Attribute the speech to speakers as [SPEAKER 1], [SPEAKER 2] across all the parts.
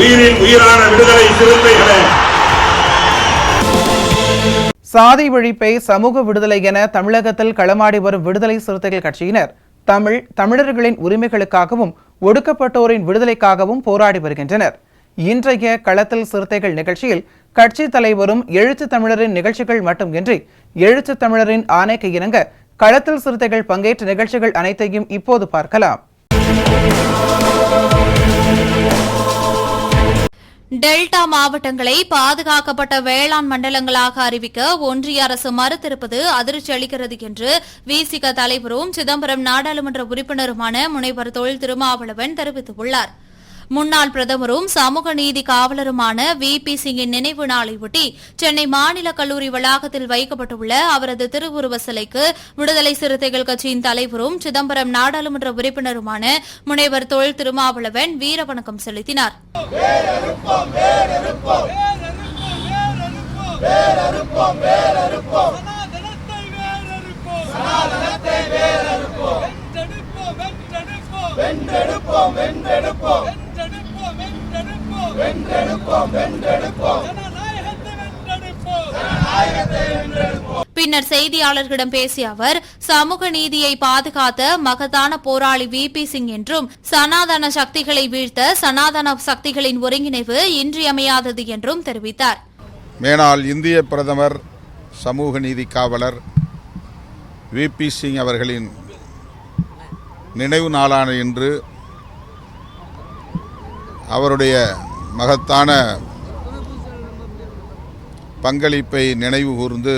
[SPEAKER 1] உயிரின் உயிரான விடுதலை சிறுத்தைகளே,
[SPEAKER 2] சாதி ஒழிப்பை சமூக விடுதலை என தமிழகத்தில் களமாடி வரும் விடுதலை சிறுத்தைகள் கட்சியினர் தமிழர்களின் உரிமைகளுக்காகவும் ஒடுக்கப்பட்டோரின் விடுதலைக்காகவும் போராடி வருகின்றனர். இன்றைய களத்தில் சிறுத்தைகள் நிகழ்ச்சியில் கட்சி தலைவரும் எழுத்து தமிழரின் நிகழ்ச்சிகள் மட்டுமின்றி எழுத்து தமிழரின் ஆணைக்கு இணங்க களத்தில் சிறுத்தைகள் பங்கேற்ற நிகழ்ச்சிகள் அனைத்தையும் இப்போது பார்க்கலாம்.
[SPEAKER 3] டெல்டா மாவட்டங்களை பாதுகாக்கப்பட்ட வேளாண் மண்டலங்களாக அறிவிக்க ஒன்றிய அரசு மறுத்திருப்பது அதிர்ச்சி அளிக்கிறது என்று விசிக தலைவரும் சிதம்பரம் நாடாளுமன்ற உறுப்பினருமான முனைவர் தொல் திருமாவளவன் தெரிவித்துள்ளார். முன்னாள் பிரதமரும் சமூக நீதி காவலருமான VP சிங்கின் நினைவு நாளையொட்டி சென்னை மாநில கல்லூரி வளாகத்தில் வைக்கப்பட்டுள்ள அவரது திருவுருவ சிலைக்கு விடுதலை சிறுத்தைகள் கட்சியின் தலைவரும் சிதம்பரம் நாடாளுமன்ற உறுப்பினருமான முனைவர் தொல் திருமாவளவன் வீரவணக்கம் செலுத்தினார். பின்னர் செய்தியாளர்களிடம் பேசிய அவர் சமூக நீதியை பாதுகாத்த மகத்தான போராளி VP சிங் என்றும் சனாதன சக்திகளை வீழ்த்த சனாதன சக்திகளின் ஒருங்கிணைவு இன்றியமையாதது என்றும் தெரிவித்தார்.
[SPEAKER 4] மேனால் இந்திய பிரதமர் சமூக நீதி காவலர் VP சிங் அவர்களின் நினைவு நாளான இன்று அவருடைய மகத்தான பங்களிப்பை நினைவு கூர்ந்து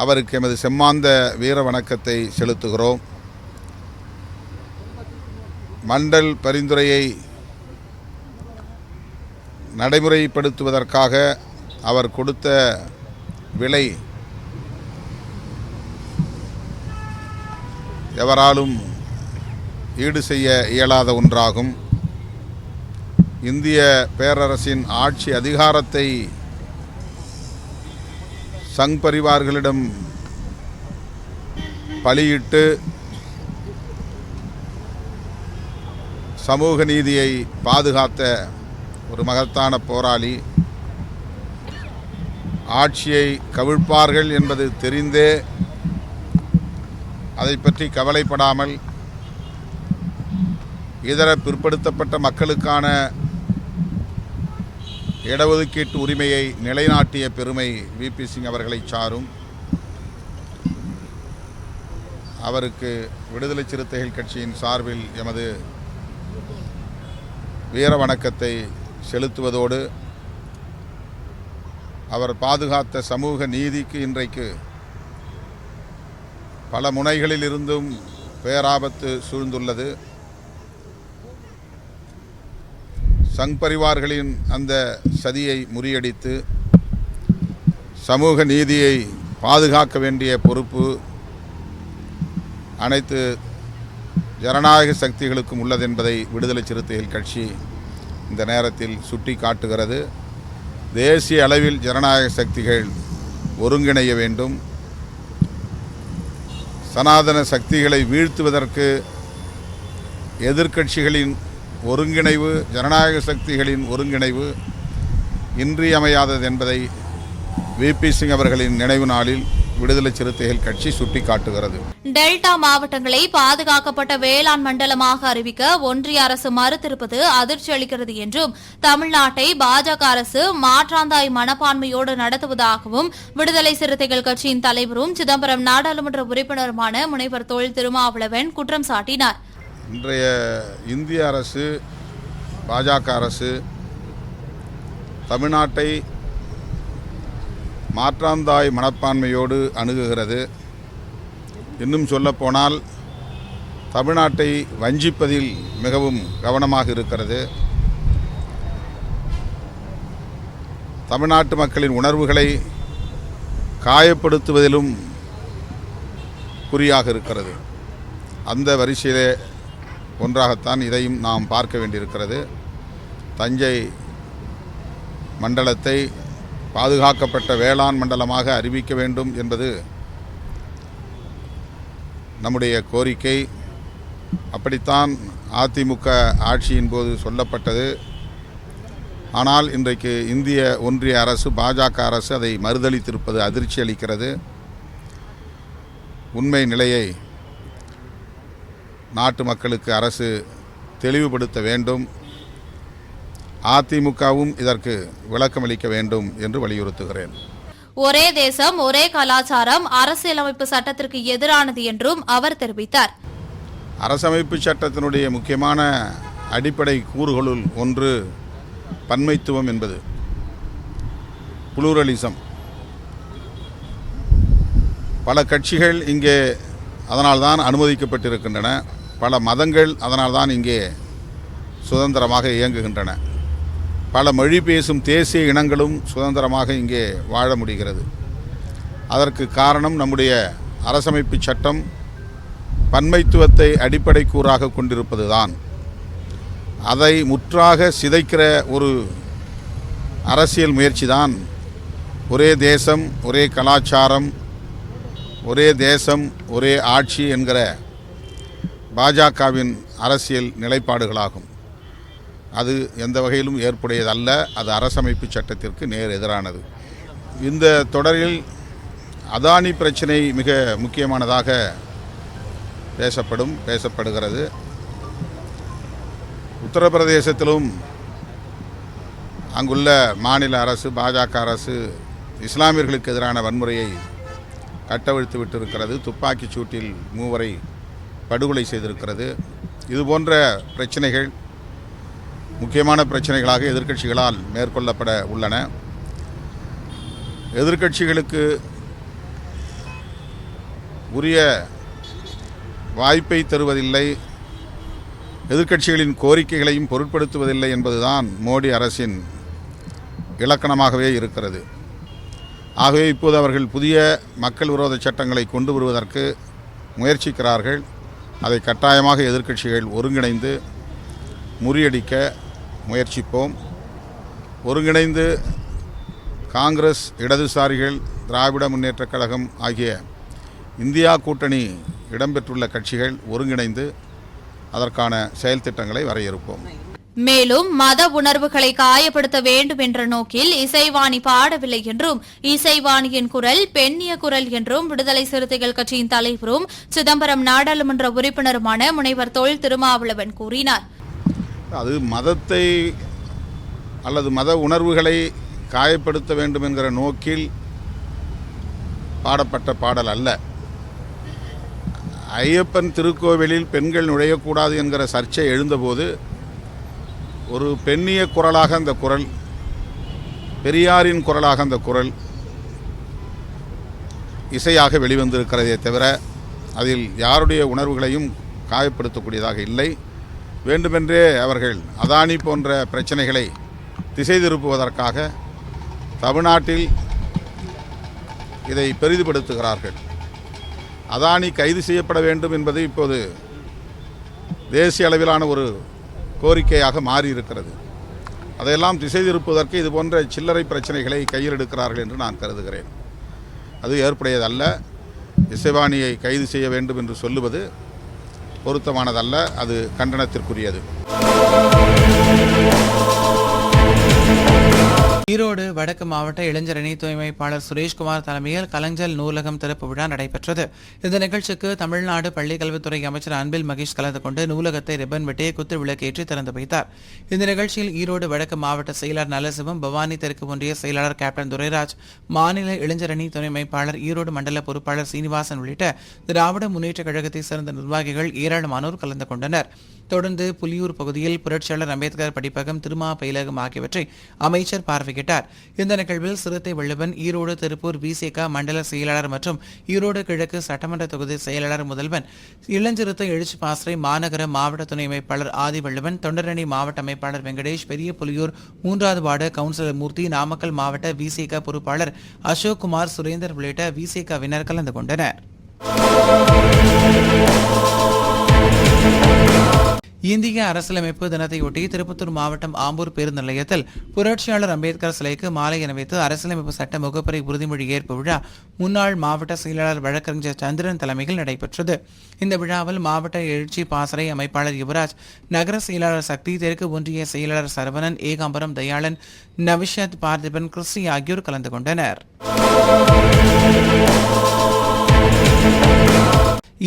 [SPEAKER 4] அவருக்கு எமது செம்மாந்த வீர வணக்கத்தை செலுத்துகிறோம். மண்டல் பரிந்துரையை நடைமுறைப்படுத்துவதற்காக அவர் கொடுத்த விலை எவராலும் ஈடு செய்ய இயலாத ஒன்றாகும். இந்திய பேரரசின் ஆட்சி அதிகாரத்தை சங் பரிவார்களிடம் பலியிட்டு சமூக நீதியை பாதுகாத்த ஒரு மகத்தான போராளி ஆட்சியை கவிழ்ப்பார்கள் என்பது தெரிந்தே அதை பற்றி கவலைப்படாமல் இதர பிற்படுத்தப்பட்ட மக்களுக்கான இடஒதுக்கீட்டு உரிமையை நிலைநாட்டிய பெருமை VP சிங் அவர்களை சாரும். அவருக்கு விடுதலை சிறுத்தைகள் கட்சியின் சார்பில் எமது வீர வணக்கத்தை செலுத்துவதோடு அவர் பாதுகாத்த சமூக நீதிக்கு இன்றைக்கு பல முனைகளில் இருந்தும் பேராபத்து சூழ்ந்துள்ளது. சங் பரிவார்களின் அந்த சதியை முறியடித்து சமூக நீதியை பாதுகாக்க வேண்டிய பொறுப்பு அனைத்து ஜனநாயக சக்திகளுக்கும் உள்ளது என்பதை விடுதலை சிறுத்தைகள் கட்சி இந்த நேரத்தில் சுட்டி காட்டுகிறது. தேசிய அளவில் ஜனநாயக சக்திகள் ஒருங்கிணைய வேண்டும். சனாதன சக்திகளை வீழ்த்துவதற்கு எதிர்க்கட்சிகளின் ஒருங்கிணைவு, ஜனநாயக சக்திகளின் ஒருங்கிணைவு இன்றியமையாதது என்பதை VP சிங் அவர்களின் நினைவு நாளில் விடுதலை சிறுத்தைகள் கட்சி சுட்டிக்காட்டுகிறது.
[SPEAKER 3] டெல்டா மாவட்டங்களை பாதுகாக்கப்பட்ட வேளாண் மண்டலமாக அறிவிக்க ஒன்றிய அரசு மறுத்திருப்பது அதிர்ச்சி அளிக்கிறது என்றும் தமிழ்நாட்டை பாஜக அரசு மாற்றாந்தாய் மனப்பான்மையோடு நடத்துவதாகவும் விடுதலை சிறுத்தைகள் கட்சியின் தலைவரும் சிதம்பரம் நாடாளுமன்ற உறுப்பினருமான முனைவர் தொல் திருமாவளவன் குற்றம் சாட்டினார்.
[SPEAKER 4] இன்றைய இந்திய அரசு, பாஜக அரசு தமிழ்நாட்டை மாற்றாந்தாய் மனப்பான்மையோடு அணுகுகிறது. இன்னும் சொல்லப்போனால் தமிழ்நாட்டை வஞ்சிப்பதில் மிகவும் கவனமாக இருக்கிறது. தமிழ்நாட்டு மக்களின் உணர்வுகளை காயப்படுத்துவதிலும் குறியாக இருக்கிறது. அந்த வரிசையிலே ஒன்றாகத்தான் இதையும் நாம் பார்க்க வேண்டியிருக்கிறது. தஞ்சை மண்டலத்தை பாதுகாக்கப்பட்ட வேளாண் மண்டலமாக அறிவிக்க வேண்டும் என்பது நம்முடைய கோரிக்கை. அப்படித்தான் அதிமுக ஆட்சியின் போது சொல்லப்பட்டது. ஆனால் இன்றைக்கு இந்திய ஒன்றிய அரசு, பாஜக அரசு அதை மறுதளித்திருப்பது அதிர்ச்சி அளிக்கிறது. உண்மை நிலையை நாட்டு மக்களுக்கு அரசு தெளிவுபடுத்த வேண்டும். அதிமுகவும் இதற்கு விளக்கமளிக்க வேண்டும் என்று வலியுறுத்துகிறேன்.
[SPEAKER 3] ஒரே தேசம் ஒரே கலாச்சாரம் அரசியலமைப்பு சட்டத்திற்கு எதிரானது என்றும் அவர் தெரிவித்தார்.
[SPEAKER 4] அரசமைப்பு சட்டத்தினுடைய முக்கியமான அடிப்படை கூறுகளுள் ஒன்று பன்மைத்துவம் என்பது, புளூரலிசம். பல கட்சிகள் இங்கே அதனால்தான் அனுமதிக்கப்பட்டிருக்கின்றன. பல மதங்கள் அதனால்தான் இங்கே சுதந்திரமாக இயங்குகின்றன. பல மொழி பேசும் தேசிய இனங்களும் சுதந்திரமாக இங்கே வாழ முடிகிறது. அதற்கு காரணம் நம்முடைய அரசமைப்பு சட்டம் பன்மைத்துவத்தை அடிப்படை கூறாக கொண்டிருப்பதுதான். அதை முற்றாக சிதைக்கிற ஒரு அரசியல் முயற்சிதான் ஒரே தேசம் ஒரே கலாச்சாரம், ஒரே தேசம் ஒரே ஆட்சி என்கிற பாஜகவின் அரசியல் நிலைப்பாடுகளாகும். அது எந்த வகையிலும் ஏற்புடையதல்ல. அது அரசமைப்பு சட்டத்திற்கு நேர் எதிரானது. இந்த தொடரில் அதானி பிரச்சினை மிக முக்கியமானதாக பேசப்படுகிறது. உத்தரப்பிரதேசத்திலும் அங்குள்ள மாநில அரசு, பாஜக அரசு இஸ்லாமியர்களுக்கு எதிரான வன்முறையை கட்டவிழ்த்து விட்டிருக்கிறது. துப்பாக்கிச் சூட்டில் 3 படுகொலை செய்திருக்கிறது. இதுபோன்ற பிரச்சனைகள் முக்கியமான பிரச்சனைகளாக எதிர்க்கட்சிகளால் மேற்கொள்ளப்பட உள்ளன. எதிர்க்கட்சிகளுக்கு உரிய வாய்ப்பை தருவதில்லை, எதிர்க்கட்சிகளின் கோரிக்கைகளையும் பொருட்படுத்துவதில்லை என்பதுதான் மோடி அரசின் இலக்கணமாகவே இருக்கிறது. ஆகவே இப்போது அவர்கள் புதிய மக்கள் விரோத சட்டங்களை கொண்டு வருவதற்கு முயற்சிக்கிறார்கள். அதை கட்டாயமாக எதிர்க்கட்சிகள் ஒருங்கிணைந்து முறியடிக்க முயற்சிப்போம். ஒருங்கிணைந்து காங்கிரஸ், இடதுசாரிகள், திராவிட முன்னேற்றக் கழகம் ஆகிய இந்தியா கூட்டணி இடம்பெற்றுள்ள கட்சிகள் ஒருங்கிணைந்து அதற்கான செயல் திட்டங்களை வரையறுப்போம்.
[SPEAKER 3] மேலும் மத உணர்வுகளை காயப்படுத்த வேண்டும் என்ற நோக்கில் இசைவாணி பாடவில்லை என்றும், இசைவாணியின் குரல் பெண்ணிய குரல் என்றும் விடுதலை சிறுத்தைகள் கட்சியின் தலைவரும் சிதம்பரம் நாடாளுமன்ற உறுப்பினருமான முனைவர் தொல் திருமாவளவன் கூறினார்.
[SPEAKER 4] அது மதத்தை அல்லது மத உணர்வுகளை காயப்படுத்த வேண்டும் என்கிற நோக்கில் பாடப்பட்ட பாடல் அல்ல. ஐயப்பன் திருக்கோவிலில் பெண்கள் நுழையக்கூடாது என்கிற சர்ச்சை எழுந்தபோது ஒரு பெண்ணிய குரலாக அந்த குரல், பெரியாரின் குரலாக அந்த குரல் இசையாக வெளிவந்திருக்கிறதே தவிர அதில் யாருடைய உணர்வுகளையும் காயப்படுத்தக்கூடியதாக இல்லை. வேண்டுமென்றே அவர்கள் அதானி போன்ற பிரச்சனைகளை திசை திருப்புவதற்காக தமிழ்நாட்டில் இதை பெரிதுபடுத்துகிறார்கள். அதானி கைது செய்யப்பட வேண்டும் என்பது இப்போது தேசிய அளவிலான ஒரு கோரிக்கையாக மாறியிருக்கிறது. அதையெல்லாம் திசை திருப்புவதற்கு இது போன்ற சில்லறை பிரச்சனைகளை கையில் எடுக்கிறார்கள் என்று நான் கருதுகிறேன். அது ஏற்புடையதல்ல. இசைவாணியை கைது செய்ய வேண்டும் என்று சொல்லுவது பொருத்தமானதல்ல. அது கண்டனத்திற்குரியது.
[SPEAKER 2] ஈரோடு வடக்கு மாவட்ட இளைஞரணி தூய்மைப்பாளர் சுரேஷ்குமார் தலைமையில் கலைஞர் நூலகம் திறப்பு விழா நடைபெற்றது. இந்த நிகழ்ச்சிக்கு தமிழ்நாடு பள்ளிக்கல்வித்துறை அமைச்சர் அன்பில் மகேஷ் கலந்து கொண்டு நூலகத்தை ரிப்பன் வெட்டி குத்து விளக்கேற்றி திறந்து வைத்தார். இந்த நிகழ்ச்சியில் ஈரோடு வடக்கு மாவட்ட செயலர் நல்லசிவம், பவானி தெற்கு ஒன்றிய செயலாளர் கேப்டன் துரைராஜ், மாநில இளைஞரணி துணைமைப்பாளர் ஈரோடு மண்டல பொறுப்பாளர் சீனிவாசன் உள்ளிட்ட திராவிட முன்னேற்ற கழகத்தை சேர்ந்த நிர்வாகிகள் ஏராளமானோர் கலந்து கொண்டனர். தொடர்ந்து புலியூர் பகுதியில் புரட்சியாளர் அம்பேத்கர் படிப்பகம், திருமா பயிலகம் ஆகியவற்றை அமைச்சர் பார்வையிட்டார். வெளியிட்டார். இந்த நிகழ்வில் சிறுத்தை வள்ளுவன், ஈரோடு திருப்பூர் விசிக மண்டல செயலாளர் மற்றும் ஈரோடு கிழக்கு சட்டமன்ற தொகுதி செயலாளர் முதல்வன், இளஞ்சிறுத்தை எழுச்சி பாசறை மாநகர மாவட்ட துணை அமைப்பாளர் ஆதிவள்ளுவன், தொண்டரணி மாவட்ட அமைப்பாளர் வெங்கடேஷ், பெரிய புலியூர் 3வது வார்டு கவுன்சிலர் மூர்த்தி, நாமக்கல் மாவட்ட விசிக பொறுப்பாளர் அசோக் குமார், சுரேந்தர் உள்ளிட்ட விசிகவினர் கலந்து கொண்டனர். இந்திய அரசியலமைப்பு தினத்தையொட்டி திருப்பத்தூர் மாவட்டம் ஆம்பூர் பேருந்து நிலையத்தில் புரட்சியாளர் அம்பேத்கர் சிலைக்கு மாலை அணிவித்து அரசியலமைப்பு சட்ட முகப்புரை உறுதிமொழி ஏற்பு விழா முன்னாள் மாவட்ட செயலாளர் வழக்கறிஞர் சந்திரன் தலைமையில் நடைபெற்றது. இந்த விழாவில் மாவட்ட எழுச்சி பாசறை அமைப்பாளர் யுவராஜ், நகர செயலாளர் சக்தி, தெற்கு ஒன்றிய செயலாளர் சரவணன், ஏகாம்பரம் தயாளன், நவிஷத், பார்த்திபன், கிறிஸ்டி ஆகியோர் கலந்து கொண்டனர்.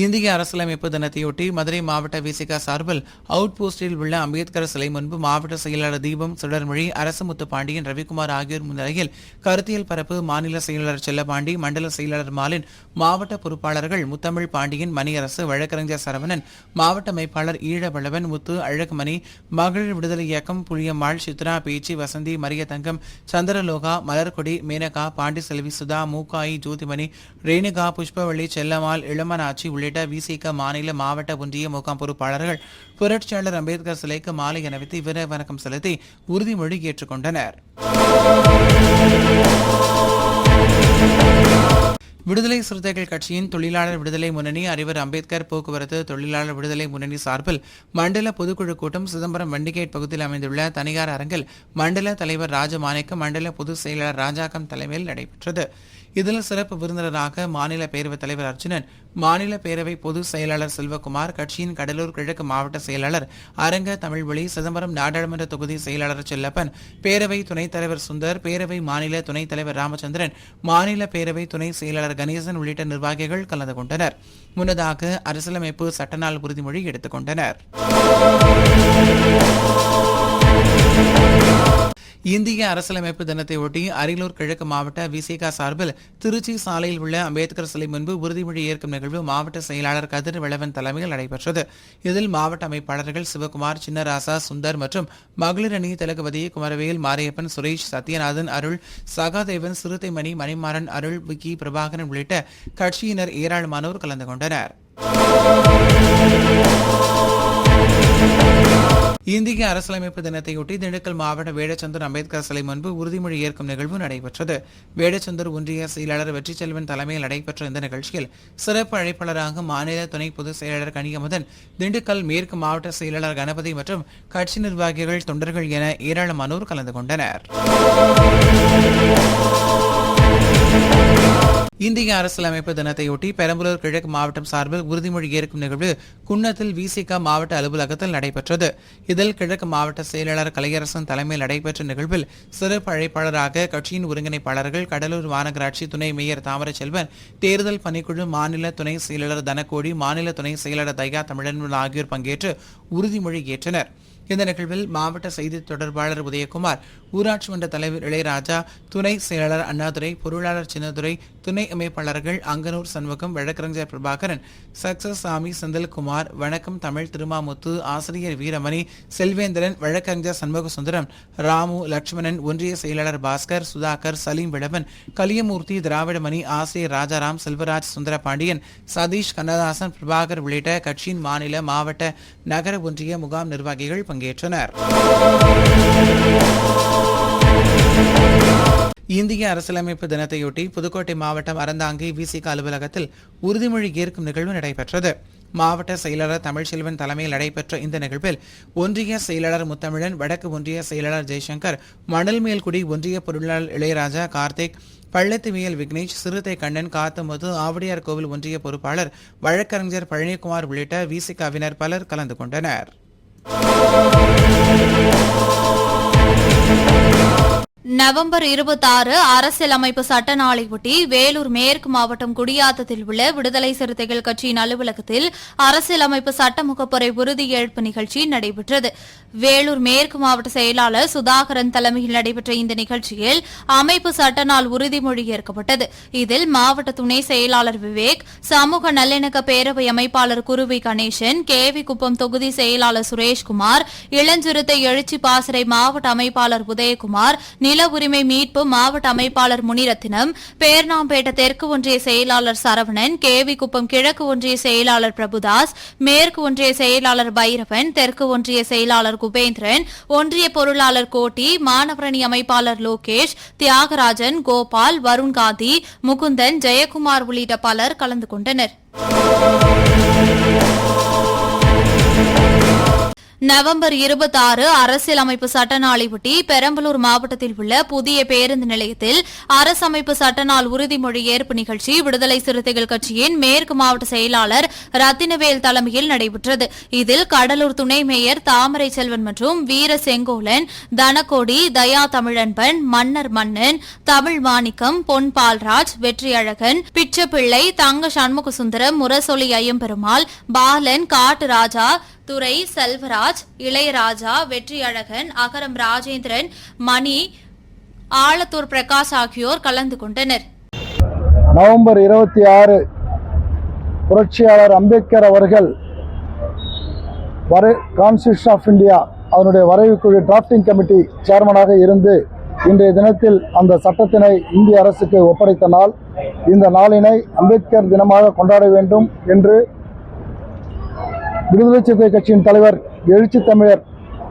[SPEAKER 2] இந்திய அரசியலமைப்பு தினத்தையொட்டி மதுரை மாவட்ட விசிக சார்பில் அவுட் போஸ்டில் உள்ள அம்பேத்கர் சிலை முன்பு மாவட்ட செயலாளர் தீபம், சுடர்மொழி, அரசமுத்து பாண்டியன், ரவிக்குமார் ஆகியோர் முன்னிலையில் கருத்தியல் பரப்பு, மாநில செயலாளர் செல்லப்பாண்டி, மண்டல செயலாளர் மாலின், மாவட்ட பொறுப்பாளர்கள் முத்தமிழ் பாண்டியன், மணியரசு, வழக்கறிஞர் சரவணன், மாவட்ட அமைப்பாளர் ஈழவளவன், முத்து, அழகுமணி, மகளிர் விடுதலை இயக்கம் புளியம்மாள், சித்ரா, பேச்சி, வசந்தி, மரியதங்கம், சந்திரலோகா, மலர்கொடி, மேனகா, பாண்டிசெல்வி, சுதா, மூக்காயி, ஜோதிமணி, ரேணுகா, புஷ்பவள்ளி, செல்லம்மாள், இளமனாட்சி உள்ளிட்ட விசிக மாநில மாவட்ட ஒன்றிய முகாம் பொறுப்பாளர்கள் புரட்சியாளர் அம்பேத்கர் சிலைக்கு மாலை அணிவித்து வீர வணக்கம் செலுத்தி உறுதிமொழி ஏற்றுக்கொண்டனர். விடுதலை சிறுத்தைகள் கட்சியின் தொழிலாளர் விடுதலை முன்னணி, அறிவர் அம்பேத்கர் போக்குவரத்து தொழிலாளர் விடுதலை முன்னணி சார்பில் மண்டல பொதுக்குழு கூட்டம் சிதம்பரம் வண்டிகேட் பகுதியில் அமைந்துள்ள தனியார் அரங்கில் மண்டல தலைவர் ராஜமாணிக்கம், மண்டல பொதுச் செயலாளர் ராஜாக்கம் தலைமையில் நடைபெற்றது. இதில் சிறப்பு விருந்தினராக மாநில பேரவைத் தலைவர் அர்ஜுனன், மாநில பேரவை பொதுச் செயலாளர் செல்வகுமார், கட்சியின் கடலூர் கிழக்கு மாவட்ட செயலாளர் அரங்க தமிழ்வழி, சிதம்பரம் நாடாளுமன்ற தொகுதி செயலாளர் செல்லப்பன், பேரவை துணைத் தலைவர் சுந்தர், பேரவை மாநில துணைத் தலைவர் ராமச்சந்திரன், மாநில பேரவை துணை செயலாளர் கணேசன் உள்ளிட்ட நிர்வாகிகள் கலந்து கொண்டனர். முன்னதாக அரசியலமைப்பு சட்டநாள் உறுதிமொழி எடுத்துக் கொண்டனர். இந்திய அரசியலமைப்பு தினத்தையொட்டி அரியலூர் கிழக்கு மாவட்ட விசிக சார்பில் திருச்சி சாலையில் உள்ள அம்பேத்கர் சிலை முன்பு உறுதிமொழி ஏற்கும் நிகழ்வு மாவட்ட செயலாளர் கதிர் விளவன் தலைமையில் நடைபெற்றது. இதில் மாவட்ட அமைப்பாளர்கள் சிவகுமார், சின்னராசா, சுந்தர் மற்றும் மகளிர் அணி திலகவதி, குமரவேல், மாரியப்பன், சுரேஷ், சத்யநாதன், அருள், சகாதேவன், சிறுத்தைமணி, மணிமாறன், அருள், விக்கி, பிரபாகரன் உள்ளிட்ட கட்சியினர் ஏராளமானோர் கலந்து கொண்டனர். இந்திய அரசியலமைப்பு தினத்தையொட்டி திண்டுக்கல் மாவட்ட வேடச்சந்தூர் அம்பேத்கர் சிலை முன்பு உறுதிமொழி ஏற்கும் நிகழ்வு நடைபெற்றது. வேடச்சந்தூர் ஒன்றிய செயலாளர் வெற்றிச்செல்வன் தலைமையில் நடைபெற்ற இந்த நிகழ்ச்சியில் சிறப்பு அழைப்பாளராக மாநில துணை பொதுச் செயலாளர் கனியமுதன், திண்டுக்கல் மேற்கு மாவட்ட செயலாளர் கணபதி மற்றும் கட்சி நிர்வாகிகள், தொண்டர்கள் என ஏராளமானோர் கலந்து கொண்டனர். இந்திய அரசியலமைப்பு தினத்தையொட்டி பெரம்பலூர் கிழக்கு மாவட்டம் சார்பில் உறுதிமொழி ஏற்கும் நிகழ்வு குன்னத்தில் விசிக மாவட்ட அலுவலகத்தில் நடைபெற்றது. இதில் கிழக்கு மாவட்ட செயலாளர் கலையரசன் தலைமையில் நடைபெற்ற நிகழ்வில் சிறப்பு அழைப்பாளராக கட்சியின் ஒருங்கிணைப்பாளர்கள், கடலூர் மாநகராட்சி துணை மேயர் தாமரச்செல்வன், தேர்தல் பணிக்குழு மாநில துணை செயலாளர் தனகோடி, மாநில துணை செயலாளர் தயா தமிழன் ஆகியோர் பங்கேற்று உறுதிமொழி ஏற்றனர். இந்த நிகழ்வில் மாவட்ட செய்தி தொடர்பாளர் உதயகுமார், ஊராட்சி மன்ற தலைவர் இளையராஜா, துணை செயலாளர் அண்ணாதுரை, பொருளாளர் சின்னதுரை, துணை அமைப்பாளர்கள் அங்கனூர் சண்முகம், வழக்கறிஞர் பிரபாகரன், சக்சஸ் சாமி, செந்தில்குமார், வணக்கம் தமிழ் திருமாமுத்து, ஆசிரியர் வீரமணி, செல்வேந்திரன், வழக்கறிஞர் சண்முக சுந்தரம், ராமு, லட்சுமணன், ஒன்றிய செயலாளர் பாஸ்கர், சுதாகர், சலீம் விளவன், கலியமூர்த்தி, திராவிடமணி, ஆசிரியர் ராஜாராம், செல்வராஜ், சுந்தரபாண்டியன், சதீஷ், கண்ணதாசன், பிரபாகர் உள்ளிட்ட கட்சியின் மாநில, மாவட்ட, நகர ஒன்றிய முகாம் நிர்வாகிகள் பங்கேற்றனர். இந்திய அரசியலமைப்பு தினத்தையொட்டி புதுக்கோட்டை மாவட்டம் அறந்தாங்கி விசிக அலுவலகத்தில் உறுதிமொழி ஏற்கும் நிகழ்வு நடைபெற்றது. மாவட்ட செயலாளர் தமிழ்செல்வன் தலைமையில் நடைபெற்ற இந்த நிகழ்வில் ஒன்றிய செயலாளர் முத்தமிழன், வடக்கு ஒன்றிய செயலாளர் ஜெய்சங்கர், மணல்மேல்குடி ஒன்றிய பொருளாளர் இளையராஜா, கார்த்திக், பள்ளத்துவியல் விக்னேஷ், சிறுத்தை கண்ணன், காத்தமுது, ஆவடியார் கோவில் ஒன்றிய பொறுப்பாளர் வழக்கறிஞர் பழனிக்குமார் உள்ளிட்ட விசிகவினர் பலர் கலந்து கொண்டனர்.
[SPEAKER 3] நவம்பர் 26 அரசியலமைப்பு சட்ட நாளையொட்டி வேலூர் மேற்கு மாவட்டம் குடியாத்தத்தில் உள்ள விடுதலை சிறுத்தைகள் கட்சியின் அலுவலகத்தில் அரசியலமைப்பு சட்ட முகப்புரை உறுதியேற்பு நிகழ்ச்சி நடைபெற்றது. வேலூர் மேற்கு மாவட்ட செயலாளர் சுதாகரன் தலைமையில் நடைபெற்ற இந்த நிகழ்ச்சியில் அமைப்பு சட்ட நாள் உறுதிமொழி ஏற்கப்பட்டது. இதில் மாவட்ட துணை செயலாளர் விவேக், சமூக நல்லிணக்க பேரவை அமைப்பாளர் குருவி கணேசன், கேவி குப்பம் தொகுதி செயலாளர் சுரேஷ்குமார், இளஞ்சிறுத்தை எழுச்சி பாசறை மாவட்ட அமைப்பாளர் உதயகுமார், நில உரிமை மீட்பு மாவட்ட அமைப்பாளர் முனிரத்தினம், பேர்ணாம்பேட்டை தெற்கு ஒன்றிய செயலாளர் சரவணன், கேவிக்குப்பம் கிழக்கு ஒன்றிய செயலாளர் பிரபுதாஸ், மேற்கு ஒன்றிய செயலாளர் பைரவன், தெற்கு ஒன்றிய செயலாளர் குபேந்திரன், ஒன்றிய பொருளாளர் கோட்டி, மாணவரணி அமைப்பாளர் லோகேஷ், தியாகராஜன், கோபால், வருண்காந்தி, முகுந்தன், ஜெயக்குமார் உள்ளிட்ட பலர் கலந்து கொண்டனர். நவம்பர் 26 அரசியலமைப்பு சட்ட நாளையொட்டி பெரம்பலூர் மாவட்டத்தில் உள்ள புதிய பேருந்து நிலையத்தில் அரசமைப்பு சட்ட நாள் உறுதிமொழி ஏற்பு நிகழ்ச்சி விடுதலை சிறுத்தைகள் கட்சியின் மேற்கு மாவட்ட செயலாளர் ரத்தினவேல் தலைமையில் நடைபெற்றது. இதில் கடலூர் துணை மேயர் தாமரை செல்வன் மற்றும் வீர செங்கோலன், தனகோடி, தயா தமிழன்பன், மன்னர் மன்னன், தமிழ் மாணிக்கம், பொன் பால்ராஜ், வெற்றியழகன், பிச்சப்பிள்ளை, தங்க சண்முகசுந்தரம், முரசொலி ஐயம்பெருமாள், பாலன், காட்டு ராஜா, துரை, செல்வராஜ், இளையராஜா, வெற்றியழகன், அகரம் ராஜேந்திரன், மணி, ஆலத்தூர் பிரகாஷ் ஆகியோர் கலந்து கொண்டனர்.
[SPEAKER 5] நவம்பர் 26 புரட்சியாளர் அம்பேத்கர் அவர்கள் கான்ஸ்டிடியூஷன் ஆஃப் இந்தியா அதனுடைய வரைவு குழு டிராஃப்டிங் கமிட்டி சேர்மனாக இருந்து இன்றைய தினத்தில் அந்த சட்டத்தினை இந்திய அரசுக்கு ஒப்படைத்த நாள். இந்த நாளினை அம்பேத்கர் தினமாக கொண்டாட வேண்டும் என்று விடுதலை சிறுத்தை கட்சியின் தலைவர் எழுச்சி தமிழர்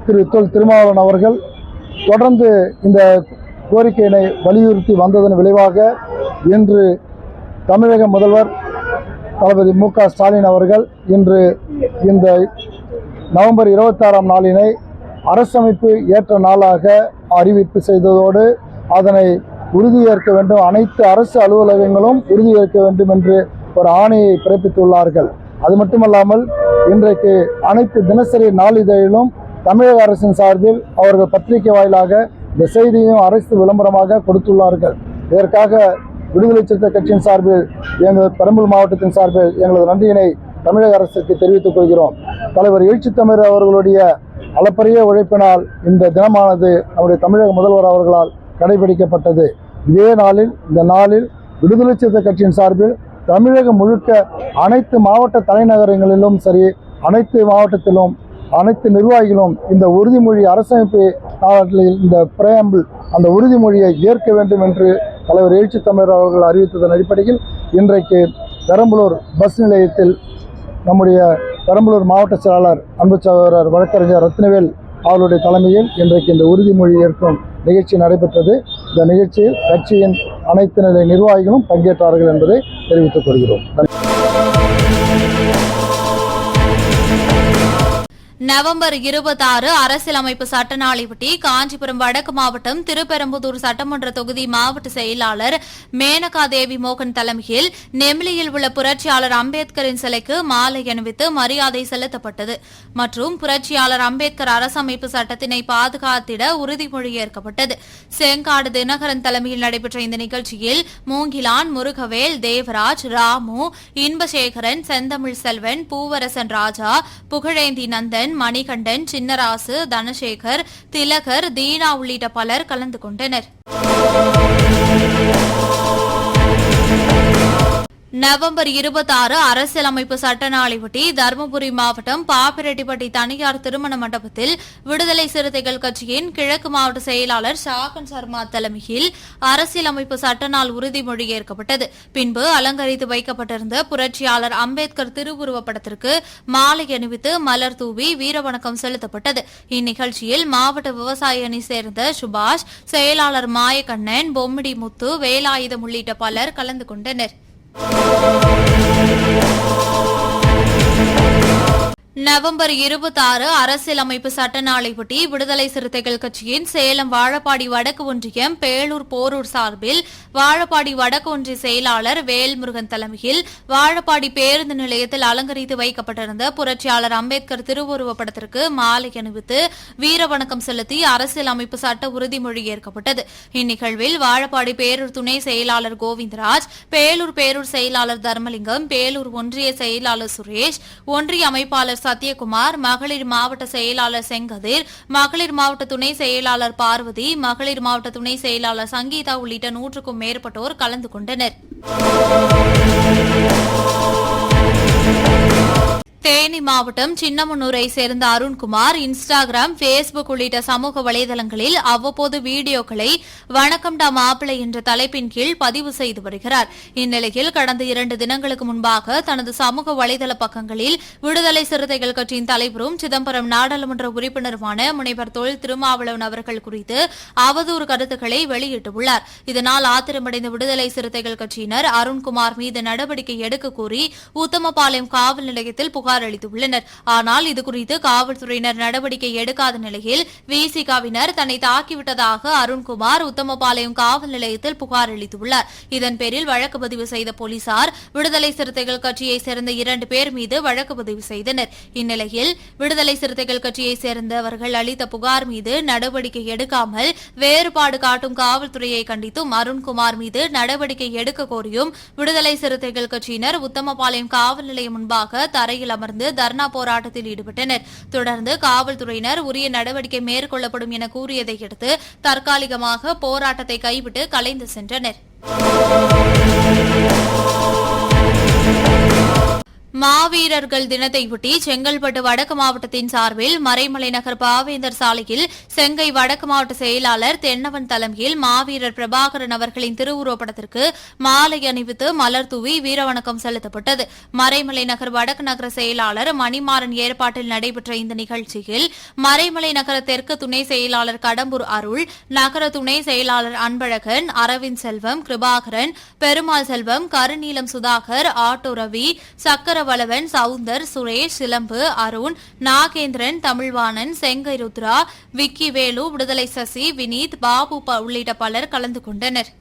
[SPEAKER 5] திரு தொல் திருமாவளவன் அவர்கள் தொடர்ந்து இந்த கோரிக்கையினை வலியுறுத்தி வந்ததன் விளைவாக இன்று தமிழக முதல்வர் தளபதி மு.க. ஸ்டாலின் அவர்கள் இன்று இந்த நவம்பர் 26ஆம் நாளினை அரசமைப்பு ஏற்ற நாளாக அறிவிப்பு செய்ததோடு அதனை உறுதியேற்க வேண்டும், அனைத்து அரசு அலுவலகங்களும் உறுதியேற்க வேண்டும் என்று ஒரு ஆணையை பிறப்பித்துள்ளார்கள். அது மட்டுமல்லாமல் இன்றைக்கு அனைத்து தினசரி நாளிதழிலும் தமிழக அரசின் சார்பில் அவர்கள் பத்திரிகை வாயிலாக இந்த செய்தியும் அரசு விளம்பரமாக கொடுத்துள்ளார்கள். இதற்காக விடுதலை சிறுத்தை கட்சியின் சார்பில் எங்கள் பெரம்பலூர் மாவட்டத்தின் சார்பில் எங்களது நன்றியினை தமிழக அரசுக்கு தெரிவித்துக் கொள்கிறோம். தலைவர் எழுச்சி தமிழர் அவர்களுடைய அளப்பரிய உழைப்பினால் இந்த தினமானது நம்முடைய தமிழக முதல்வர் அவர்களால் கடைபிடிக்கப்பட்டது. இதே நாளில் இந்த நாளில் விடுதலை சிறுத்தை கட்சியின் சார்பில் தமிழகம் முழுக்க அனைத்து மாவட்ட தலைநகரங்களிலும் சரி, அனைத்து மாவட்டத்திலும் அனைத்து நிர்வாகிகளும் இந்த உறுதிமொழி அரசமைப்பு நாளில் இந்த பிரேம்பிள் அந்த உறுதிமொழியை ஏற்க வேண்டும் என்று தலைவர் எழுச்சி தமிழர் அவர்கள் அறிவித்ததன் அடிப்படையில் இன்றைக்கு பெரம்பலூர் பஸ் நிலையத்தில் நம்முடைய பெரம்பலூர் மாவட்ட செயலாளர் அன்பு சகோதரர் வழக்கறிஞர் ரத்னவேல் அவர்களுடைய தலைமையில் இன்றைக்கு இந்த உறுதிமொழி ஏற்கும் நிகழ்ச்சி நடைபெற்றது. இந்த நிகழ்ச்சியில் கட்சியின் அனைத்து நிலை நிர்வாகிகளும் பங்கேற்றார்கள் என்பதை தெரிவித்துக் கொள்கிறோம்.
[SPEAKER 3] நவம்பர் 26 அரசியலமைப்பு சட்ட நாளையொட்டி காஞ்சிபுரம் வடக்கு மாவட்டம் திருப்பெரும்புதூர் சட்டமன்ற தொகுதி மாவட்ட செயலாளர் மேனகா தேவி மோகன் தலைமையில் நெமிலியில் உள்ள புரட்சியாளர் அம்பேத்கரின் சிலைக்கு மாலை அணிவித்து மரியாதை செலுத்தப்பட்டது மற்றும் புரட்சியாளர் அம்பேத்கர் அரசமைப்பு சட்டத்தினை பாதுகாத்திட உறுதிமொழி ஏற்கப்பட்டது. செங்காடு தினகரன் தலைமையில் நடைபெற்ற இந்த நிகழ்ச்சியில் மூங்கிலான், முருகவேல், தேவராஜ், ராமு, இன்பசேகரன், செந்தமிழ் செல்வன், பூவரசன் ராஜா, புகழேந்தி நந்தன், மணிகண்டன், சின்னராசு, தனசேகர், திலகர், தீனா உள்ளிட்ட பலர் கலந்து கொண்டனர். நவம்பர் 26 அரசியலமைப்பு சட்ட நாளையொட்டி தருமபுரி மாவட்டம் பாப்பிரெட்டிப்பட்டி தனியார் திருமண மண்டபத்தில் விடுதலை சிறுத்தைகள் கட்சியின் கிழக்கு மாவட்ட செயலாளர் ஷாகன் சர்மா தலைமையில் அரசியலமைப்பு சட்ட நாள் உறுதிமொழி ஏற்கப்பட்டது. பின்பு அலங்கரித்து வைக்கப்பட்டிருந்த புரட்சியாளர் அம்பேத்கர் திருவுருவப் படத்திற்கு மாலை அணிவித்து மலர் தூவி வீரவணக்கம் செலுத்தப்பட்டது. இந்நிகழ்ச்சியில் மாவட்ட விவசாய அணி சேர்ந்த சுபாஷ், செயலாளர் மாயக்கண்ணன், பொம்மிடி முத்து, வேலாயுதம் உள்ளிட்ட பலர் கலந்து கொண்டனர். நவம்பர் 26 அரசியலமைப்பு சட்ட நாளையொட்டி விடுதலை சிறுத்தைகள் கட்சியின் சேலம் வாழப்பாடி வடக்கு ஒன்றியம் பேளூர் போரூர் சார்பில் வாழப்பாடி வடக்கு ஒன்றிய செயலாளர் வேல்முருகன் தலைமையில் வாழப்பாடி பேருந்து நிலையத்தில் அலங்கரித்து வைக்கப்பட்டிருந்த புரட்சியாளர் அம்பேத்கர் திருவுருவப் படத்திற்கு மாலை அணிவித்து வீரவணக்கம் செலுத்தி அரசியலமைப்பு சட்ட உறுதிமொழி ஏற்கப்பட்டது. இந்நிகழ்வில் வாழப்பாடி பேரூர் துணை செயலாளர் கோவிந்தராஜ், பேளூர் செயலாளர் தர்மலிங்கம், பேளூர் ஒன்றிய செயலாளர் சுரேஷ், ஒன்றிய அமைப்பாளர் சத்யகுமார், மகளிர் மாவட்ட செயலாளர் செங்கதிர், மகளிர் மாவட்ட துணை செயலாளர் பார்வதி, மகளிர் மாவட்ட துணை செயலாளர் சங்கீதா உள்ளிட்ட 100க்கும் மேற்பட்டோர் கலந்து கொண்டனர். தேனி தேனி மாவட்டம் சின்னமனூரை சேர்ந்த அருண்குமார் இன்ஸ்டாகிராம், பேஸ்புக் உள்ளிட்ட சமூக வலைதளங்களில் அவ்வப்போது வீடியோக்களை வணக்கம்டா மாப்பிளை என்ற தலைப்பின் கீழ் பதிவு செய்து வருகிறார். இந்நிலையில் கடந்த 2 தினங்களுக்கு முன்பாக தனது சமூக வலைதள பக்கங்களில் விடுதலை சிறுத்தைகள் கட்சியின் தலைவரும் சிதம்பரம் நாடாளுமன்ற உறுப்பினருமான முனைவர் தொல் திருமாவளவன் அவர்கள் குறித்து அவதூறு கருத்துக்களை வெளியிட்டுள்ளார். இதனால் ஆத்திரமடைந்த விடுதலை சிறுத்தைகள் கட்சியினர் அருண்குமார் மீது நடவடிக்கை எடுக்க கோரி உத்தமபாளையம் காவல் நிலையத்தில் புகார் அளித்துள்ளனர். ஆனால் இதுகுறித்து காவல்துறையினர் நடவடிக்கை எடுக்காத நிலையில் விசிகவினர் தன்னை தாக்கிவிட்டதாக அருண்குமார் உத்தமபாளையம் காவல் நிலையத்தில் புகார் அளித்துள்ளார். இதன் பேரில் வழக்கு பதிவு செய்த போலீசார் விடுதலை சிறுத்தைகள் கட்சியைச் சேர்ந்த 2 பேர் மீது வழக்கு பதிவு செய்தனர். இந்நிலையில் விடுதலை சிறுத்தைகள் கட்சியைச் சேர்ந்தவர்கள் அளித்த புகார் மீது நடவடிக்கை எடுக்காமல் வேறுபாடு காட்டும் காவல்துறையை கண்டித்தும் அருண்குமார் மீது நடவடிக்கை எடுக்க கோரியும் விடுதலை சிறுத்தைகள் கட்சியினர் உத்தமபாளையம் காவல் நிலையம் முன்பாக தரையில் அமர்ந்து தர்ணா போராட்டத்தில் ஈடுபட்டனர். தொடர்ந்து காவல்துறையினர் உரிய நடவடிக்கை மேற்கொள்ளப்படும் என கூறியதை அடுத்து தற்காலிகமாக போராட்டத்தை கைவிட்டு கலைந்து சென்றனர். மாவீரர்கள் தினத்தையொட்டி செங்கல்பட்டு வடக்கு மாவட்டத்தின் சார்பில் மறைமலை நகர் பாவேந்தர் சாலையில் செங்கை வடக்கு மாவட்ட செயலாளர் தென்னவன் தலைமையில் மாவீரர் பிரபாகரன் அவர்களின் திருவுருவப்படத்திற்கு மாலை அணிவித்து மலர் தூவி வீரவணக்கம் செலுத்தப்பட்டது. மறைமலை நகர் வடக்கு நகர செயலாளர் மணிமாறன் ஏற்பாட்டில் நடைபெற்ற இந்த நிகழ்ச்சியில் மறைமலை நகர தெற்கு துணை செயலாளர் கடம்பூர் அருள், நகர துணை செயலாளர் அன்பழகன், அரவிந்த் செல்வம், கிருபாகரன், பெருமாள் செல்வம், கருநீலம் சுதாகர், ஆட்டோ ரவி, சக்கர வளவன், சவுந்தர், சுரேஷ், சிலம்பு, அருண், நாகேந்திரன், தமிழ்வாணன், செங்கை ருத்ரா, விக்கி வேலு, விடுதலை சசி, வினீத், பாபு உள்ளிட்ட பலர் கலந்து கொண்டனர்.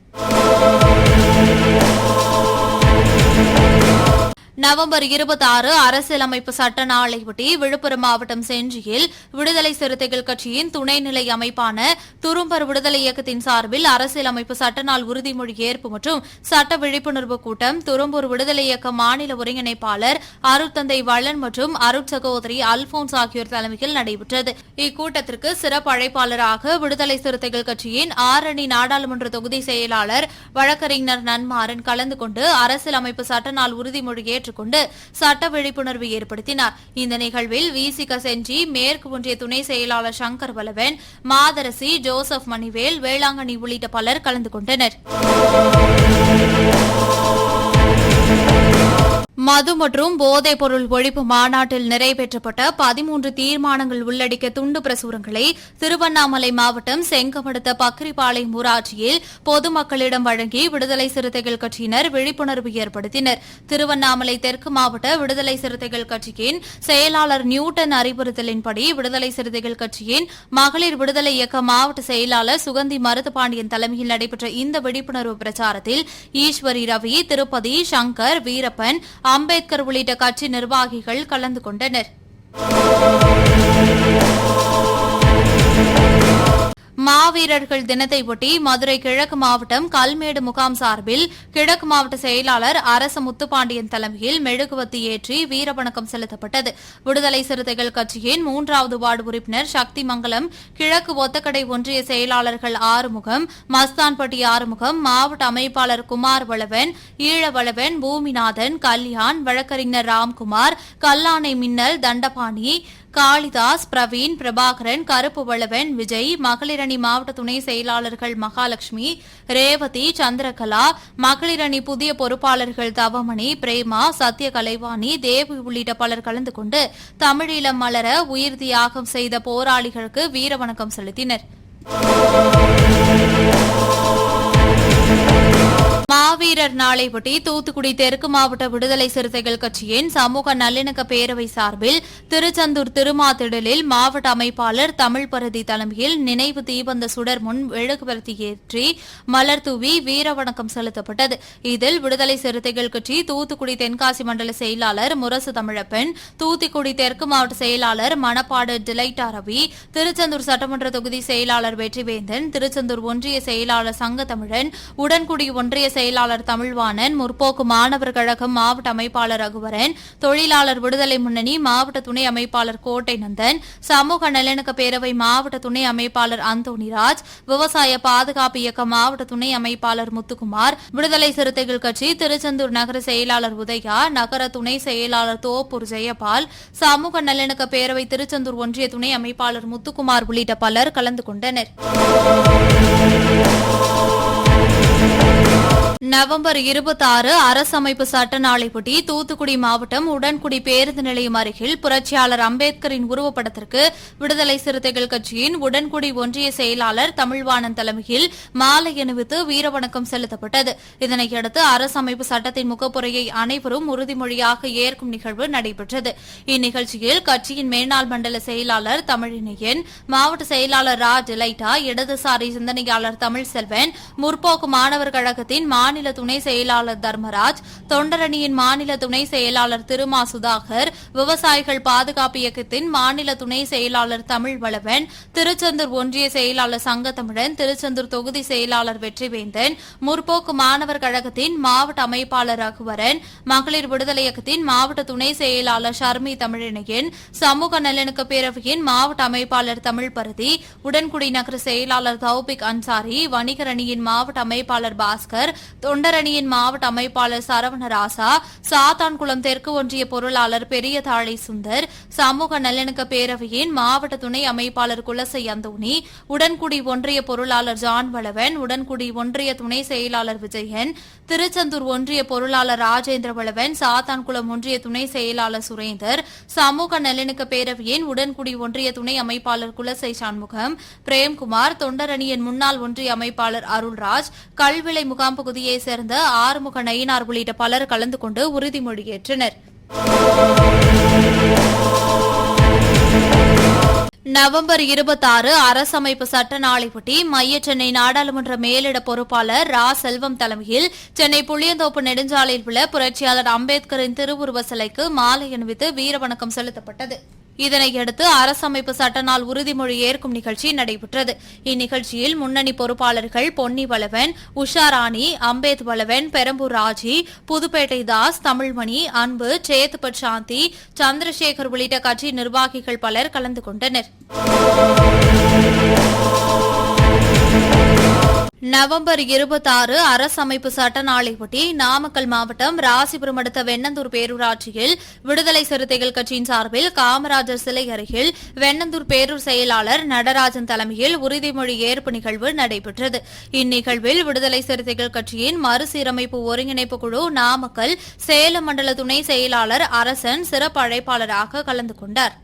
[SPEAKER 3] நவம்பர் 26 அரசியலமைப்பு சட்ட நாளையொட்டி விழுப்புரம் மாவட்டம் செஞ்சியில் விடுதலை சிறுத்தைகள் கட்சியின் துணைநிலை அமைப்பான துரும்பர் விடுதலை இயக்கத்தின் சார்பில் அரசியலமைப்பு சட்ட நாள் உறுதிமொழி ஏற்பு மற்றும் சட்ட விழிப்புணர்வு கூட்டம் துரும்பூர் விடுதலை இயக்க மாநில ஒருங்கிணைப்பாளர் அருட்தந்தை வள்ளன் மற்றும் அருட்சகோதரி அல்போன்ஸ் ஆகியோர் தலைமையில் நடைபெற்றது. இக்கூட்டத்திற்கு சிறப்பு அழைப்பாளராக விடுதலை சிறுத்தைகள் கட்சியின் ஆரணி நாடாளுமன்ற தொகுதி செயலாளர் வழக்கறிஞர் நன்மாறன் கலந்து கொண்டு அரசியலமைப்பு சட்ட நாள் உறுதிமொழி கொண்டு சட்ட விழிப்புணர்வு ஏற்படுத்தினார். இந்த நிகழ்வில் விசிக செஞ்சி மேற்கு ஒன்றிய துணை செயலாளர் சங்கர் வலவன், மாதரசி, ஜோசப் மணிவேல், வேளாங்கண்ணி உள்ளிட்ட பலர் கலந்து கொண்டனர். மது மற்றும் போதைப் பொருள் ஒழிப்பு மாநாட்டில் நிறைவேற்றப்பட்ட 13 தீர்மானங்கள் உள்ளடக்கிய துண்டு பிரசுரங்களை திருவண்ணாமலை மாவட்டம் செங்கமடுத்த பக்கிரிப்பாளையம் ஊராட்சியில் பொதுமக்களிடம் வழங்கி விடுதலை சிறுத்தைகள் கட்சியினர் விழிப்புணர்வு ஏற்படுத்தினர். திருவண்ணாமலை தெற்கு மாவட்ட விடுதலை சிறுத்தைகள் கட்சியின் செயலாளர் நியூட்டன் அறிவுறுத்தலின்படி விடுதலை சிறுத்தைகள் கட்சியின் மகளிர் விடுதலை இயக்க மாவட்ட செயலாளர் சுகந்தி மருதுபாண்டியன் தலைமையில் நடைபெற்ற இந்த விழிப்புணர்வு பிரச்சாரத்தில் ஈஸ்வரி ரவி, திருப்பதி, சங்கர், வீரப்பன், அம்பேத்கர் உள்ளிட்ட கட்சி நிர்வாகிகள் கலந்து கொண்டனர். மாவீரர்கள் தினத்தையொட்டி மதுரை கிழக்கு மாவட்டம் கல்மேடு முகாம் சார்பில் கிழக்கு மாவட்ட செயலாளர் அரச முத்துப்பாண்டியன் தலைமையில் மெழுகுவத்தி ஏற்றி வீரவணக்கம் செலுத்தப்பட்டது. விடுதலை சிறுத்தைகள் கட்சியின் 3வது வார்டு உறுப்பினர் சக்தி மங்கலம், கிழக்கு ஒத்தக்கடை ஒன்றிய செயலாளர்கள் ஆறுமுகம், மஸ்தான்பட்டி ஆறுமுகம், மாவட்ட அமைப்பாளர் குமார் வளவன், ஈழவளவன், பூமிநாதன், கல்யாண், வழக்கறிஞர் ராம்குமார், கல்லானை மின்னல், தண்டபாணி, காளிதாஸ், பிரவீன், பிரபாகரன், கருப்பு வளவன், விஜய், மகளிரணி மாவட்ட துணை செயலாளர்கள் மகாலட்சுமி, ரேவதி, சந்திரகலா, மகளிரணி புதிய பொறுப்பாளர்கள் தவமணி, பிரேமா, சத்ய கலைவாணி, தேவி உள்ளிட்ட பலர் கலந்து கொண்டு தமிழீழம் மலர உயிர் தியாகம் செய்த போராளிகளுக்கு வீரவணக்கம் செலுத்தினர். மாவீரர் நாளையொட்டி தூத்துக்குடி தெற்கு மாவட்ட விடுதலை சிறுத்தைகள் கட்சியின் சமூக நல்லிணக்க பேரவை சார்பில் திருச்செந்தூர் திருமாத்திடலில் மாவட்ட அமைப்பாளர் தமிழ் பரதி தலைமையில் நினைவு தீபந்த சுடர் முன் மெழுகுவர்த்தி ஏற்றி மலர் தூவி வீரவணக்கம் செலுத்தப்பட்டது. இதில் விடுதலை சிறுத்தைகள் கட்சி தூத்துக்குடி தென்காசி மண்டல செயலாளர் முரசு தமிழப்பன், தூத்துக்குடி தெற்கு மாவட்ட செயலாளர் மணப்பாடு டிலைட்டா ரவி, திருச்செந்தூர் சட்டமன்ற தொகுதி செயலாளர் வெற்றிவேந்தன், திருச்செந்தூர் ஒன்றிய செயலாளர் சங்க தமிழன், உடன்குடி ஒன்றிய செயலாளர் செயலாளர் தமிழ்வாணன், முற்போக்கு மாணவர் கழகம் மாவட்ட அமைப்பாளர் ரகுவரன், தொழிலாளர் விடுதலை முன்னணி மாவட்ட துணை அமைப்பாளர் கோட்டை நந்தன், சமூக நல்லிணக்க பேரவை மாவட்ட துணை அமைப்பாளர் அந்தோணிராஜ், விவசாய பாதுகாப்பு இயக்க மாவட்ட துணை அமைப்பாளர் முத்துக்குமார், விடுதலை சிறுத்தைகள் கட்சி திருச்செந்தூர் நகர செயலாளர் உதயா, நகர துணை செயலாளர் தோப்பூர் ஜெயபால், சமூக நல்லிணக்க பேரவை திருச்செந்தூர் ஒன்றிய துணை அமைப்பாளர் முத்துக்குமார் உள்ளிட்ட பலர் கலந்து கொண்டனர். நவம்பர் 26 அரசமைப்பு சட்ட நாளையொட்டி தூத்துக்குடி மாவட்டம் உடன்குடி பேருந்து நிலையம் அருகில் புரட்சியாளர் அம்பேத்கரின் உருவப்படத்திற்கு விடுதலை சிறுத்தைகள் கட்சியின் உடன்குடி ஒன்றிய செயலாளர் தமிழ்வாணன் தலைமையில் மாலை அணிவித்து வீரவணக்கம் செலுத்தப்பட்டது. இதனையடுத்து அரசமைப்பு சட்டத்தின் முகப்புரையை அனைவரும் உறுதிமொழியாக ஏற்கும் நிகழ்வு நடைபெற்றது. இந்நிகழ்ச்சியில் கட்சியின் மேனாள் மண்டல செயலாளர் தமிழினியன், மாவட்ட செயலாளர் டிலைட்டா, இடதுசாரி சிந்தனையாளர் தமிழ்செல்வன், முற்போக்கு மாணவர் கழகத்தின் மாநில துணை செயலாளர் தர்மராஜ், தொண்டரணியின் மாநில துணை செயலாளர் திருமா சுதாகர், விவசாயிகள் பாதுகாப்பு இயக்கத்தின் மாநில துணை செயலாளர் தமிழ்வளவன், திருச்செந்தூர் ஒன்றிய செயலாளர் சங்கத்தமிழன், திருச்செந்தூர் தொகுதி செயலாளர் வெற்றிவேந்தன், முற்போக்கு மாணவர் கழகத்தின் மாவட்ட அமைப்பாளர் ரகுவரன், மகளிர் விடுதலை இயக்கத்தின் மாவட்ட துணை செயலாளர் ஷர்மி தமிழினையன், சமூக நல்லிணக்க பேரவையின் மாவட்ட அமைப்பாளர் தமிழ் பரதி, உடன்குடி நகர செயலாளர் தௌபிக் அன்சாரி, வணிகர் அணியின் மாவட்ட அமைப்பாளர் பாஸ்கர், தொண்டரணியின் மாவட்ட அமைப்பாளர் சரவணராசா, சாத்தான்குளம் தெற்கு ஒன்றிய பொருளாளர் பெரிய தாழை சுந்தர், சமூக நல்லிணக்க பேரவையின் மாவட்ட துணை அமைப்பாளர் குலசை அந்தோணி, உடன்குடி ஒன்றிய பொருளாளர் ஜான் வளவன், உடன்குடி ஒன்றிய துணை செயலாளர் விஜயன், திருச்செந்தூர் ஒன்றிய பொருளாளர் ராஜேந்திர வளவன், சாத்தான்குளம் ஒன்றிய துணை செயலாளர் சுரேந்தர், சமூக நல்லிணக்க பேரவையின் உடன்குடி ஒன்றிய துணை அமைப்பாளர் குலசை சண்முகம், பிரேம்குமார், தொண்டரணியின் முன்னாள் ஒன்றிய அமைப்பாளர் அருள்ராஜ், கல்விளை முகாம் பகுதியை சேர்ந்த ஆறுமுக நயினார் உள்ளிட்ட பலர் கலந்து கொண்டு உறுதிமொழியேற்றனர். நவம்பர் 26 அரசமைப்பு சட்ட நாளையொட்டி மைய சென்னை நாடாளுமன்ற மேலிட பொறுப்பாளர் செல்வம் தலைமையில் சென்னை புளியந்தோப்பு நெடுஞ்சாலையில் உள்ள புரட்சியாளர் அம்பேத்கரின் திருவுருவ சிலைக்கு மாலை அணிவித்து வீரவணக்கம் செலுத்தப்பட்டது. இதனையடுத்து அரசமைப்பு சட்ட நாள் உறுதிமொழி ஏற்கும் நிகழ்ச்சி நடைபெற்றது. இந்நிகழ்ச்சியில் முன்னணி பொறுப்பாளர்கள் பொன்னி வளவன், உஷா ராணி, அம்பேத் வளவன், பெரம்பூர் ராஜி, புதுப்பேட்டை தாஸ், தமிழ்மணி, அன்பு, சேத்துப்பட் சாந்தி, சந்திரசேகர் உள்ளிட்ட கட்சி நிர்வாகிகள் பலர் கலந்து கொண்டனர். நவம்பர் 26 அரசமைப்பு சட்ட நாளையொட்டி நாமக்கல் மாவட்டம் ராசிபுரம் அடுத்த வெண்ணந்தூர் பேரூராட்சியில் விடுதலை சிறுத்தைகள் கட்சியின் சார்பில் காமராஜர் சிலை அருகில் வெண்ணந்தூர் பேரூர் செயலாளர் நடராஜன் தலைமையில் உறுதிமொழி ஏற்பு நிகழ்வு நடைபெற்றது. இந்நிகழ்வில் விடுதலை சிறுத்தைகள் கட்சியின் மறுசீரமைப்பு ஒருங்கிணைப்பு குழு நாமக்கல் சேலம் மண்டல துணை செயலாளர் அரசன் சிறப்பு அழைப்பாளராக கலந்து கொண்டார்.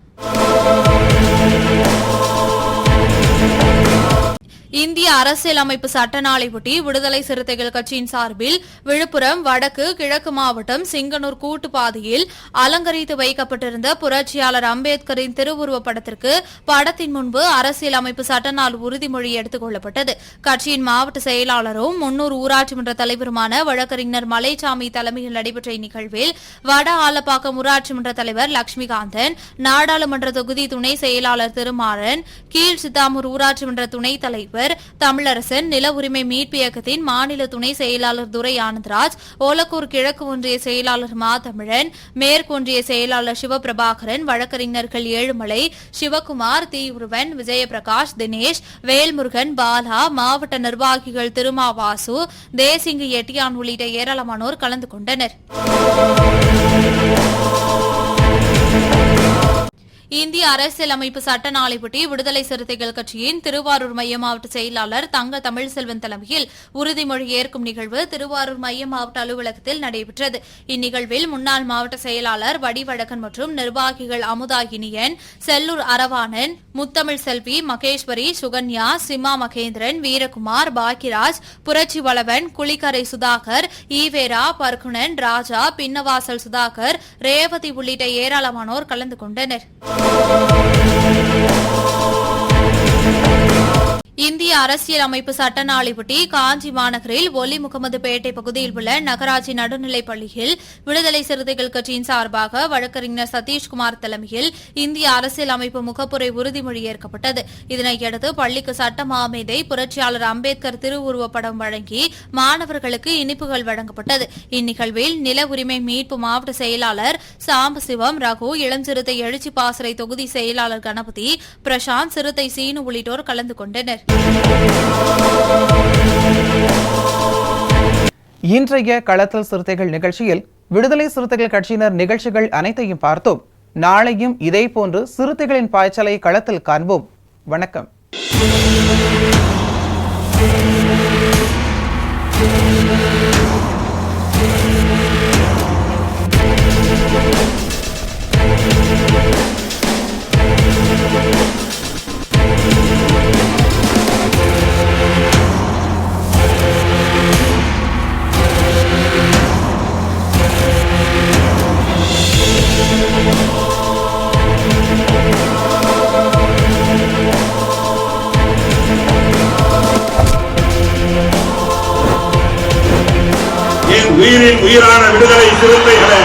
[SPEAKER 3] இந்திய அரசியலமைப்பு சட்ட நாளையொட்டி விடுதலை சிறுத்தைகள் கட்சியின் சார்பில் விழுப்புரம் வடக்கு கிழக்கு மாவட்டம் சிங்கனூர் கூட்டுப்பாதையில் அலங்கரித்து வைக்கப்பட்டிருந்த புரட்சியாளர் அம்பேத்கரின் திருவுருவப் படத்திற்கு படத்தின் முன்பு அரசியலமைப்பு சட்ட நாள் உறுதிமொழி எடுத்துக் கொள்ளப்பட்டது. கட்சியின் மாவட்ட செயலாளரும் முன்னூர் ஊராட்சி மன்ற தலைவருமான வழக்கறிஞர் மலைச்சாமி தலைமையில் நடைபெற்ற இந்நிகழ்வில் வட ஆலப்பாக்கம் ஊராட்சி மன்ற தலைவர் லட்சுமிகாந்தன், நாடாளுமன்ற தொகுதி துணை செயலாளர் திருமாறன், கீழ் சித்தாமூர் ஊராட்சி மன்ற துணைத் தலைவர் தமிழரசன், நில உரிமை மீட்பு இயக்கத்தின் மாநில துணை செயலாளர் துரை ஆனந்தராஜ், ஓலக்கூர் கிழக்கு ஒன்றிய செயலாளர் தமிழன், மேற்கு ஒன்றிய செயலாளர் சிவபிரபாகரன், வழக்கறிஞர்கள் ஏழுமலை, சிவகுமார், தீவுருவன், விஜயபிரகாஷ், தினேஷ், வேல்முருகன், பாலா, மாவட்ட நிர்வாகிகள் திருமாவாசு, தேசிங்கு எட்டியான் உள்ளிட்ட ஏராளமானோர் கலந்து கொண்டனர். இந்திய அரசியலமைப்பு சட்ட நாளையொட்டி விடுதலை சிறுத்தைகள் கட்சியின் திருவாரூர் மைய மாவட்ட செயலாளர் தங்க தமிழ்செல்வன் தலைமையில் உறுதிமொழி ஏற்கும் நிகழ்வு திருவாரூர் மைய மாவட்ட அலுவலகத்தில் நடைபெற்றது. இந்நிகழ்வில் முன்னாள் மாவட்ட செயலாளர் வடிவழகன் மற்றும் நிர்வாகிகள் அமுதா இனியன், செல்லூர் அரவாணன், முத்தமிழ் செல்வி, மகேஸ்வரி, சுகன்யா, சிமா மகேந்திரன், வீரகுமார், பாக்கியராஜ், புரட்சி வளவன், குளிக்கரை சுதாகர், ஈவேரா, பர்குணன், ராஜா, பின்னவாசல் சுதாகர், ரேவதி உள்ளிட்ட ஏராளமானோர் கலந்து கொண்டனர். இந்திய அரசியலமைப்பு சட்ட நாளையொட்டி காஞ்சி மாநகரில் ஒலி முகமது பேட்டை பகுதியில் உள்ள நகராட்சி நடுநிலைப் பள்ளியில் விடுதலை சிறுத்தைகள் கட்சியின் சார்பாக வழக்கறிஞர் சதீஷ்குமார் தலைமையில் இந்திய அரசியலமைப்பு முகப்புரை உறுதிமொழி ஏற்கப்பட்டது. இதனையடுத்து பள்ளிக்கு சட்ட மாமேதை புரட்சியாளர் அம்பேத்கர் திருவுருவப்படம் வழங்கி மாணவர்களுக்கு இனிப்புகள் வழங்கப்பட்டது. இந்நிகழ்வில் நில உரிமை மீட்பு மாவட்ட செயலாளர் சாம்பசிவம், ரகு, இளம் சிறுத்தை எழுச்சி பாசறை தொகுதி செயலாளர் கணபதி, பிரசாந்த், சிறுத்தை சீனு உள்ளிட்டோர் கலந்து கொண்டனர்.
[SPEAKER 2] இன்றைய களத்தல் சிறுத்தைகள் நிகழ்ச்சியில் விடுதலை சிறுத்தைகள் கட்சியினர் நிகழ்ச்சிகள் அனைத்தையும் பார்த்தோம். நாளையும் இதேபோன்று சிறுத்தைகளின் பாய்ச்சலை களத்தில் காண்போம். வணக்கம்.
[SPEAKER 1] உயிரின் உயிரான விடுதலை சிறுத்தைகளே,